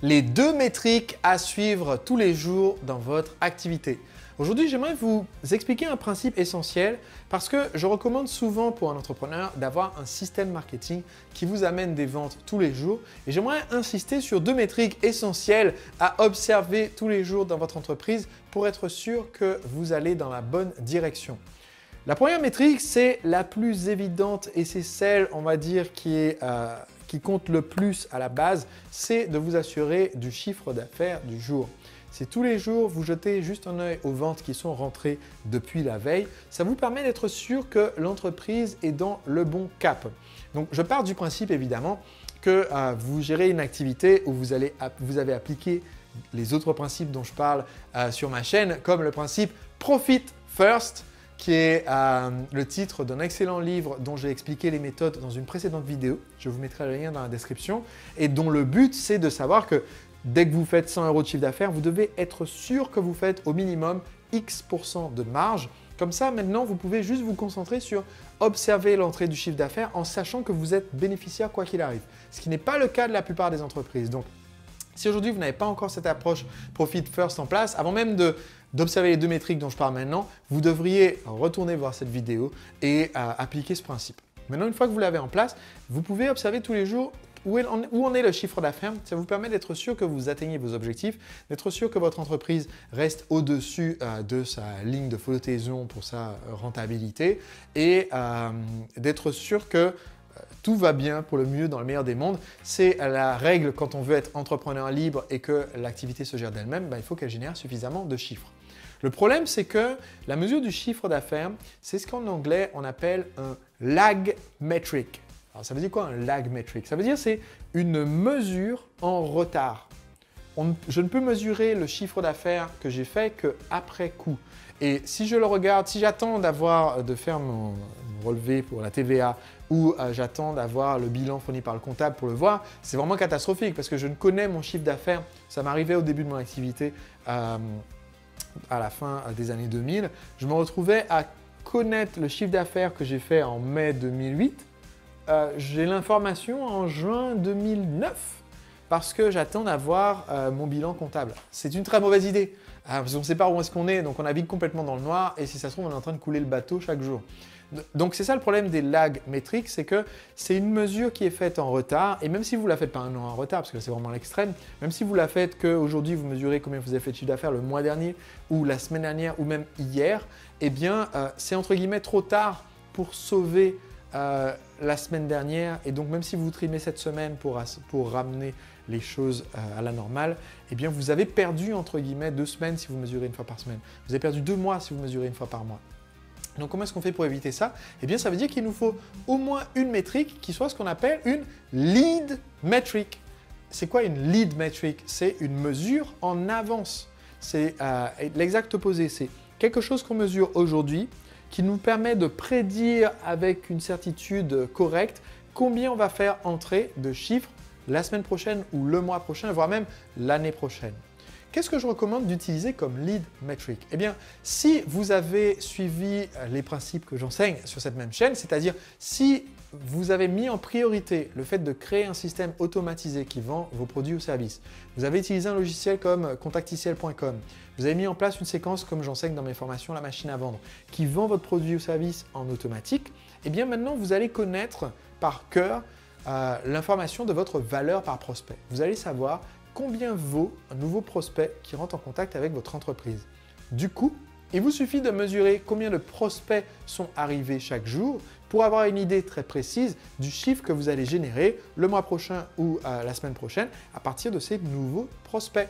Les 2 métriques à suivre tous les jours dans votre activité. Aujourd'hui, j'aimerais vous expliquer un principe essentiel parce que je recommande souvent pour un entrepreneur d'avoir un système marketing qui vous amène des ventes tous les jours. Et j'aimerais insister sur 2 métriques essentielles à observer tous les jours dans votre entreprise pour être sûr que vous allez dans la bonne direction. La première métrique, c'est la plus évidente et c'est celle, on va dire, qui compte le plus à la base, c'est de vous assurer du chiffre d'affaires du jour. Si tous les jours, vous jetez juste un œil aux ventes qui sont rentrées depuis la veille, ça vous permet d'être sûr que l'entreprise est dans le bon cap. Donc, je pars du principe évidemment que vous gérez une activité où vous avez appliqué les autres principes dont je parle sur ma chaîne, comme le principe Profit First, qui est le titre d'un excellent livre dont j'ai expliqué les méthodes dans une précédente vidéo. Je vous mettrai le lien dans la description et dont le but, c'est de savoir que dès que vous faites 100 € de chiffre d'affaires, vous devez être sûr que vous faites au minimum X% de marge. Comme ça, maintenant, vous pouvez juste vous concentrer sur observer l'entrée du chiffre d'affaires en sachant que vous êtes bénéficiaire quoi qu'il arrive. Ce qui n'est pas le cas de la plupart des entreprises. Donc, si aujourd'hui, vous n'avez pas encore cette approche Profit First en place, avant même d'observer les 2 métriques dont je parle maintenant, vous devriez retourner voir cette vidéo et appliquer ce principe. Maintenant, une fois que vous l'avez en place, vous pouvez observer tous les jours où en est le chiffre d'affaires. Ça vous permet d'être sûr que vous atteignez vos objectifs, d'être sûr que votre entreprise reste au-dessus de sa ligne de flottaison pour sa rentabilité et d'être sûr que tout va bien pour le mieux dans le meilleur des mondes. C'est la règle quand on veut être entrepreneur libre et que l'activité se gère d'elle-même, il faut qu'elle génère suffisamment de chiffres. Le problème, c'est que la mesure du chiffre d'affaires, c'est ce qu'en anglais, on appelle un lag metric. Alors, ça veut dire quoi un lag metric? Ça veut dire c'est une mesure en retard. Je ne peux mesurer le chiffre d'affaires que j'ai fait qu'après coup. Et si je le regarde, si j'attends de faire mon relevé pour la TVA ou j'attends d'avoir le bilan fourni par le comptable pour le voir, c'est vraiment catastrophique parce que je ne connais mon chiffre d'affaires. Ça m'arrivait au début de mon activité à la fin des années 2000. Je me retrouvais à connaître le chiffre d'affaires que j'ai fait en mai 2008. J'ai l'information en juin 2009 parce que j'attends d'avoir mon bilan comptable. C'est une très mauvaise idée parce qu'on ne sait pas où est-ce qu'on est, donc on navigue complètement dans le noir et si ça se trouve, on est en train de couler le bateau chaque jour. Donc c'est ça le problème des lag métriques, c'est que c'est une mesure qui est faite en retard et même si vous ne la faites pas un an en retard, parce que c'est vraiment l'extrême, même si vous la faites qu'aujourd'hui vous mesurez combien vous avez fait de chiffre d'affaires le mois dernier ou la semaine dernière ou même hier, eh bien c'est entre guillemets trop tard pour sauver la semaine dernière et donc même si vous trimez cette semaine pour ramener les choses à la normale, eh bien vous avez perdu entre guillemets 2 semaines si vous mesurez une fois par semaine. Vous avez perdu 2 mois si vous mesurez une fois par mois. Donc comment est-ce qu'on fait pour éviter ça? Eh bien ça veut dire qu'il nous faut au moins une métrique qui soit ce qu'on appelle une lead metric. C'est quoi une lead metric? C'est une mesure en avance. C'est l'exact opposé. C'est quelque chose qu'on mesure aujourd'hui qui nous permet de prédire avec une certitude correcte combien on va faire entrer de chiffres la semaine prochaine ou le mois prochain, voire même l'année prochaine. Qu'est-ce que je recommande d'utiliser comme lead metric? Eh bien, si vous avez suivi les principes que j'enseigne sur cette même chaîne, c'est-à-dire si vous avez mis en priorité le fait de créer un système automatisé qui vend vos produits ou services, vous avez utilisé un logiciel comme contacticiel.com, vous avez mis en place une séquence comme j'enseigne dans mes formations La Machine à Vendre qui vend votre produit ou service en automatique, eh bien maintenant vous allez connaître par cœur l'information de votre valeur par prospect. Vous allez savoir combien vaut un nouveau prospect qui rentre en contact avec votre entreprise. Du coup, il vous suffit de mesurer combien de prospects sont arrivés chaque jour pour avoir une idée très précise du chiffre que vous allez générer le mois prochain ou la semaine prochaine à partir de ces nouveaux prospects.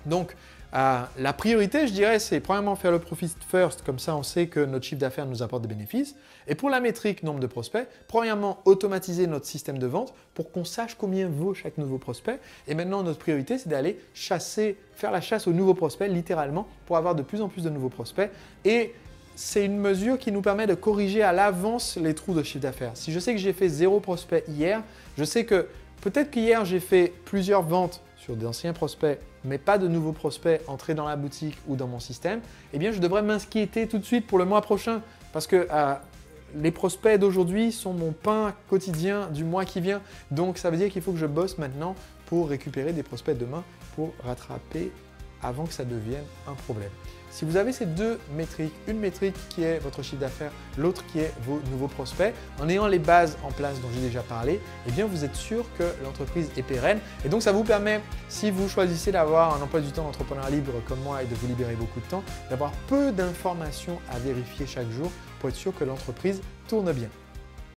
Donc, la priorité, je dirais, c'est premièrement faire le profit first, comme ça on sait que notre chiffre d'affaires nous apporte des bénéfices. Et pour la métrique nombre de prospects, premièrement, automatiser notre système de vente pour qu'on sache combien vaut chaque nouveau prospect. Et maintenant, notre priorité, c'est d'aller faire la chasse aux nouveaux prospects, littéralement, pour avoir de plus en plus de nouveaux prospects. Et c'est une mesure qui nous permet de corriger à l'avance les trous de chiffre d'affaires. Si je sais que j'ai fait 0 prospect hier, je sais que peut-être qu'hier, j'ai fait plusieurs ventes sur d'anciens prospects, mais pas de nouveaux prospects entrés dans la boutique ou dans mon système, eh bien je devrais m'inquiéter tout de suite pour le mois prochain parce que les prospects d'aujourd'hui sont mon pain quotidien du mois qui vient. Donc ça veut dire qu'il faut que je bosse maintenant pour récupérer des prospects demain, pour rattraper avant que ça devienne un problème. Si vous avez ces deux métriques, une métrique qui est votre chiffre d'affaires, l'autre qui est vos nouveaux prospects, en ayant les bases en place dont j'ai déjà parlé, eh bien vous êtes sûr que l'entreprise est pérenne. Et donc ça vous permet, si vous choisissez d'avoir un emploi du temps d'entrepreneur libre comme moi et de vous libérer beaucoup de temps, d'avoir peu d'informations à vérifier chaque jour pour être sûr que l'entreprise tourne bien.